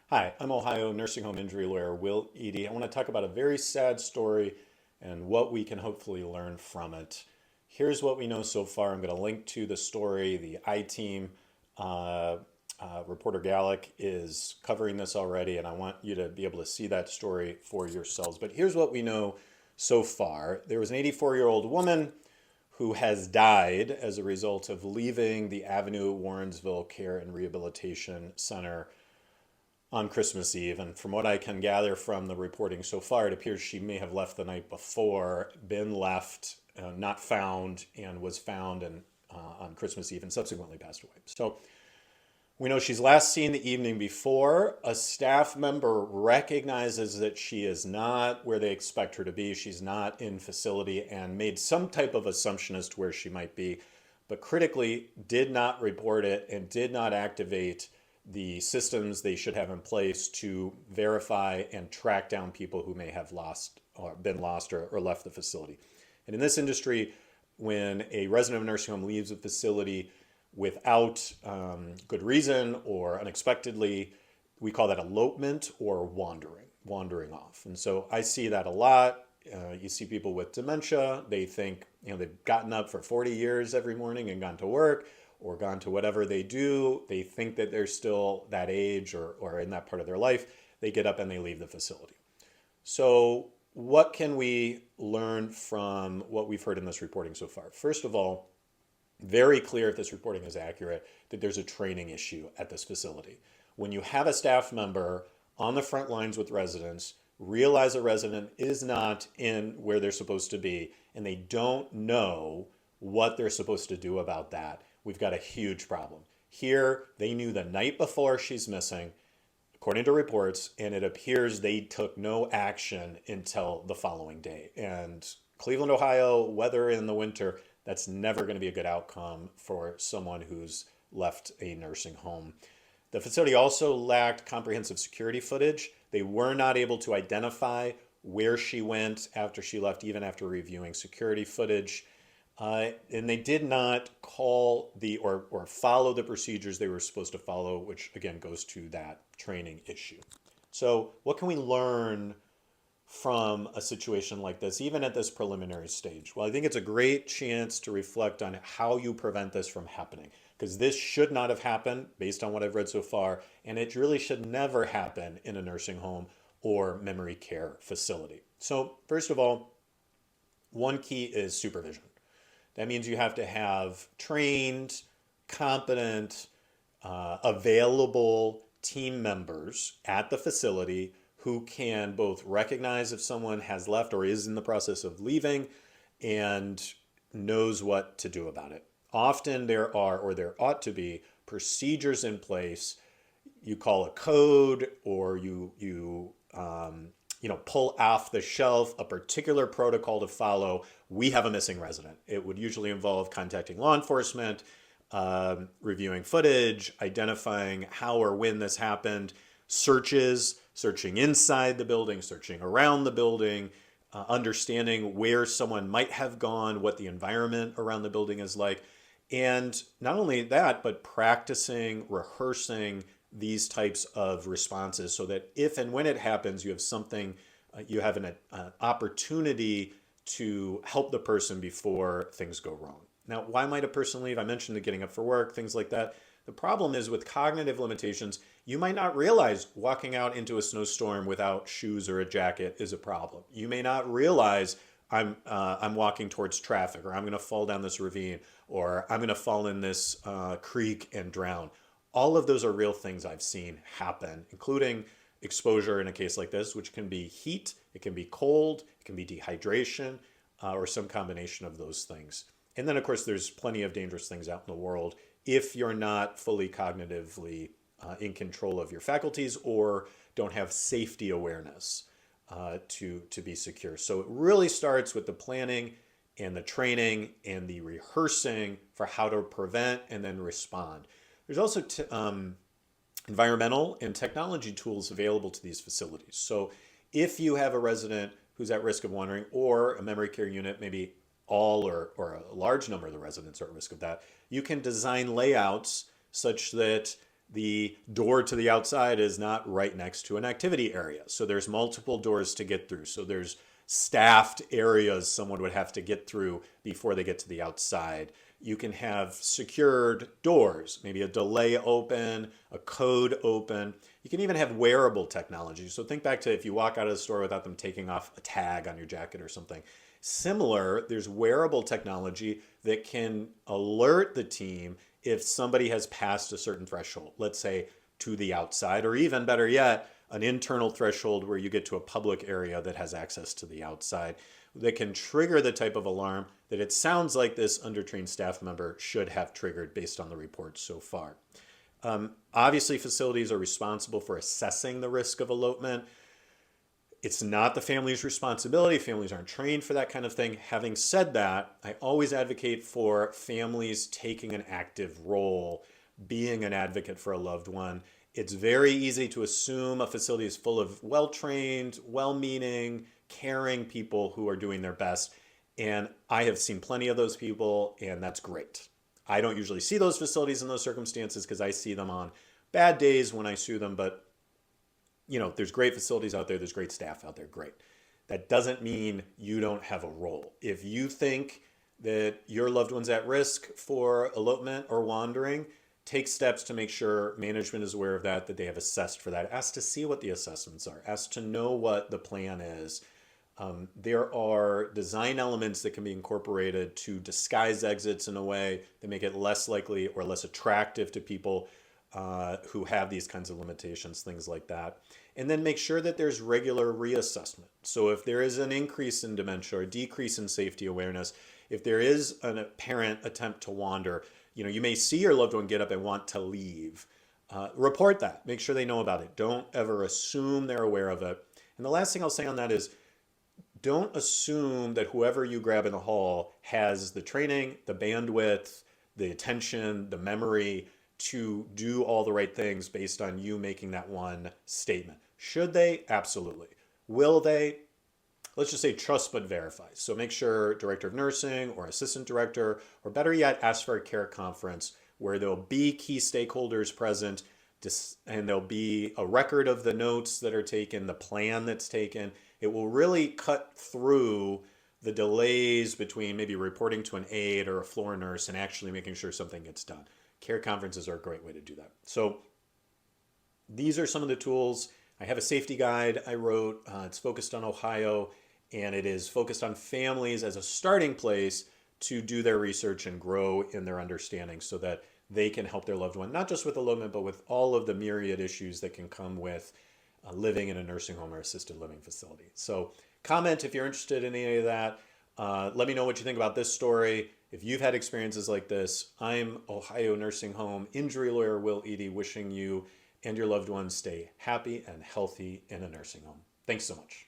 Hi, I'm Ohio nursing home injury lawyer Will Eady. I want to talk about a very sad story and what we can hopefully learn from it. Here's what we know so far. I'm going to link to the story. The I-Team reporter Gallic is covering this already, and I want you to be able to see that story for yourselves. But here's what we know so far. There was an 84-year-old woman who has died as a result of leaving the Avenue Warrensville Care and Rehabilitation Center on Christmas Eve. And from what I can gather from the reporting so far, it appears she may have left the night before, been left, not found, and was found on Christmas Eve and subsequently passed away. So we know she's last seen the evening before. A staff member recognizes that she is not where they expect her to be. She's not in facility and made some type of assumption as to where she might be, but critically did not report it and did not activate the systems they should have in place to verify and track down people who may have lost or been lost or left the facility. And in this industry, when a resident of a nursing home leaves a facility without good reason or unexpectedly, we call that elopement or wandering off. And so I see that a lot. You see people with dementia, they think, they've gotten up for 40 years every morning and gone to work or gone to whatever they do. They think that they're still that age or in that part of their life. They get up and they leave the facility. So what can we learn from what we've heard in this reporting so far? First of all, very clear if this reporting is accurate that there's a training issue at this facility. When you have a staff member on the front lines with residents, realize a resident is not in where they're supposed to be, and they don't know what they're supposed to do about that, we've got a huge problem. Here, they knew the night before she's missing, according to reports, and it appears they took no action until the following day. And Cleveland, Ohio, weather in the winter, that's never going to be a good outcome for someone who's left a nursing home. The facility also lacked comprehensive security footage. They were not able to identify where she went after she left, even after reviewing security footage. And they did not call or follow the procedures they were supposed to follow, which again goes to that training issue. So what can we learn from a situation like this, even at this preliminary stage? Well, I think it's a great chance to reflect on how you prevent this from happening, because this should not have happened based on what I've read so far, and it really should never happen in a nursing home or memory care facility. So first of all, one key is supervision. That means you have to have trained, competent, available team members at the facility who can both recognize if someone has left or is in the process of leaving and knows what to do about it. Often there are, or there ought to be, procedures in place. You call a code, or you pull off the shelf a particular protocol to follow. We have a missing resident. It would usually involve contacting law enforcement, reviewing footage, identifying how or when this happened, searching inside the building, searching around the building, understanding where someone might have gone, what the environment around the building is like. And not only that, but practicing, rehearsing these types of responses so that if and when it happens, you have something, you have an opportunity to help the person before things go wrong. Now, why might a person leave? I mentioned the getting up for work, things like that. The problem is with cognitive limitations, you might not realize walking out into a snowstorm without shoes or a jacket is a problem. You may not realize I'm walking towards traffic, or I'm going to fall down this ravine, or I'm going to fall in this creek and drown. All of those are real things I've seen happen, including exposure in a case like this, which can be heat, it can be cold, it can be dehydration, or some combination of those things. And then, of course, there's plenty of dangerous things out in the world if you're not fully cognitively in control of your faculties or don't have safety awareness to be secure. So it really starts with the planning and the training and the rehearsing for how to prevent and then respond. There's also environmental and technology tools available to these facilities. So if you have a resident who's at risk of wandering, or a memory care unit, maybe all or a large number of the residents are at risk of that, you can design layouts such that the door to the outside is not right next to an activity area. So there's multiple doors to get through. So there's staffed areas someone would have to get through before they get to the outside. You can have secured doors, maybe a delay open, a code open. You can even have wearable technology. So think back to if you walk out of the store without them taking off a tag on your jacket or something. Similar, there's wearable technology that can alert the team if somebody has passed a certain threshold, let's say to the outside, or even better yet, an internal threshold where you get to a public area that has access to the outside that can trigger the type of alarm that it sounds like this undertrained staff member should have triggered based on the reports so far. Obviously, facilities are responsible for assessing the risk of elopement. It's not the family's responsibility. Families aren't trained for that kind of thing. Having said that, I always advocate for families taking an active role, being an advocate for a loved one. It's very easy to assume a facility is full of well-trained, well-meaning, caring people who are doing their best. And I have seen plenty of those people, and that's great. I don't usually see those facilities in those circumstances because I see them on bad days when I sue them, but there's great facilities out there, there's great staff out there, great. That doesn't mean you don't have a role. If you think that your loved one's at risk for elopement or wandering, take steps to make sure management is aware of that they have assessed for that. Ask to see what the assessments are. Ask to know what the plan is. There are design elements that can be incorporated to disguise exits in a way that make it less likely or less attractive to people who have these kinds of limitations, things like that. And then make sure that there's regular reassessment. So if there is an increase in dementia or decrease in safety awareness, if there is an apparent attempt to wander, you may see your loved one get up and want to leave. Report that. Make sure they know about it. Don't ever assume they're aware of it. And the last thing I'll say on that is, don't assume that whoever you grab in the hall has the training, the bandwidth, the attention, the memory to do all the right things based on you making that one statement. Should they? Absolutely. Will they? Let's just say trust but verify. So make sure director of nursing or assistant director, or better yet, ask for a care conference where there'll be key stakeholders present, and there'll be a record of the notes that are taken, the plan that's taken. It will really cut through the delays between maybe reporting to an aide or a floor nurse and actually making sure something gets done. Care conferences are a great way to do that. So these are some of the tools. I have a safety guide I wrote. It's focused on Ohio, and it is focused on families as a starting place to do their research and grow in their understanding so that they can help their loved one, not just with elopement, but with all of the myriad issues that can come with living in a nursing home or assisted living facility. So comment if you're interested in any of that. Let me know what you think about this story. If you've had experiences like this, I'm Ohio Nursing Home injury lawyer Will Eady, wishing you and your loved ones stay happy and healthy in a nursing home. Thanks so much.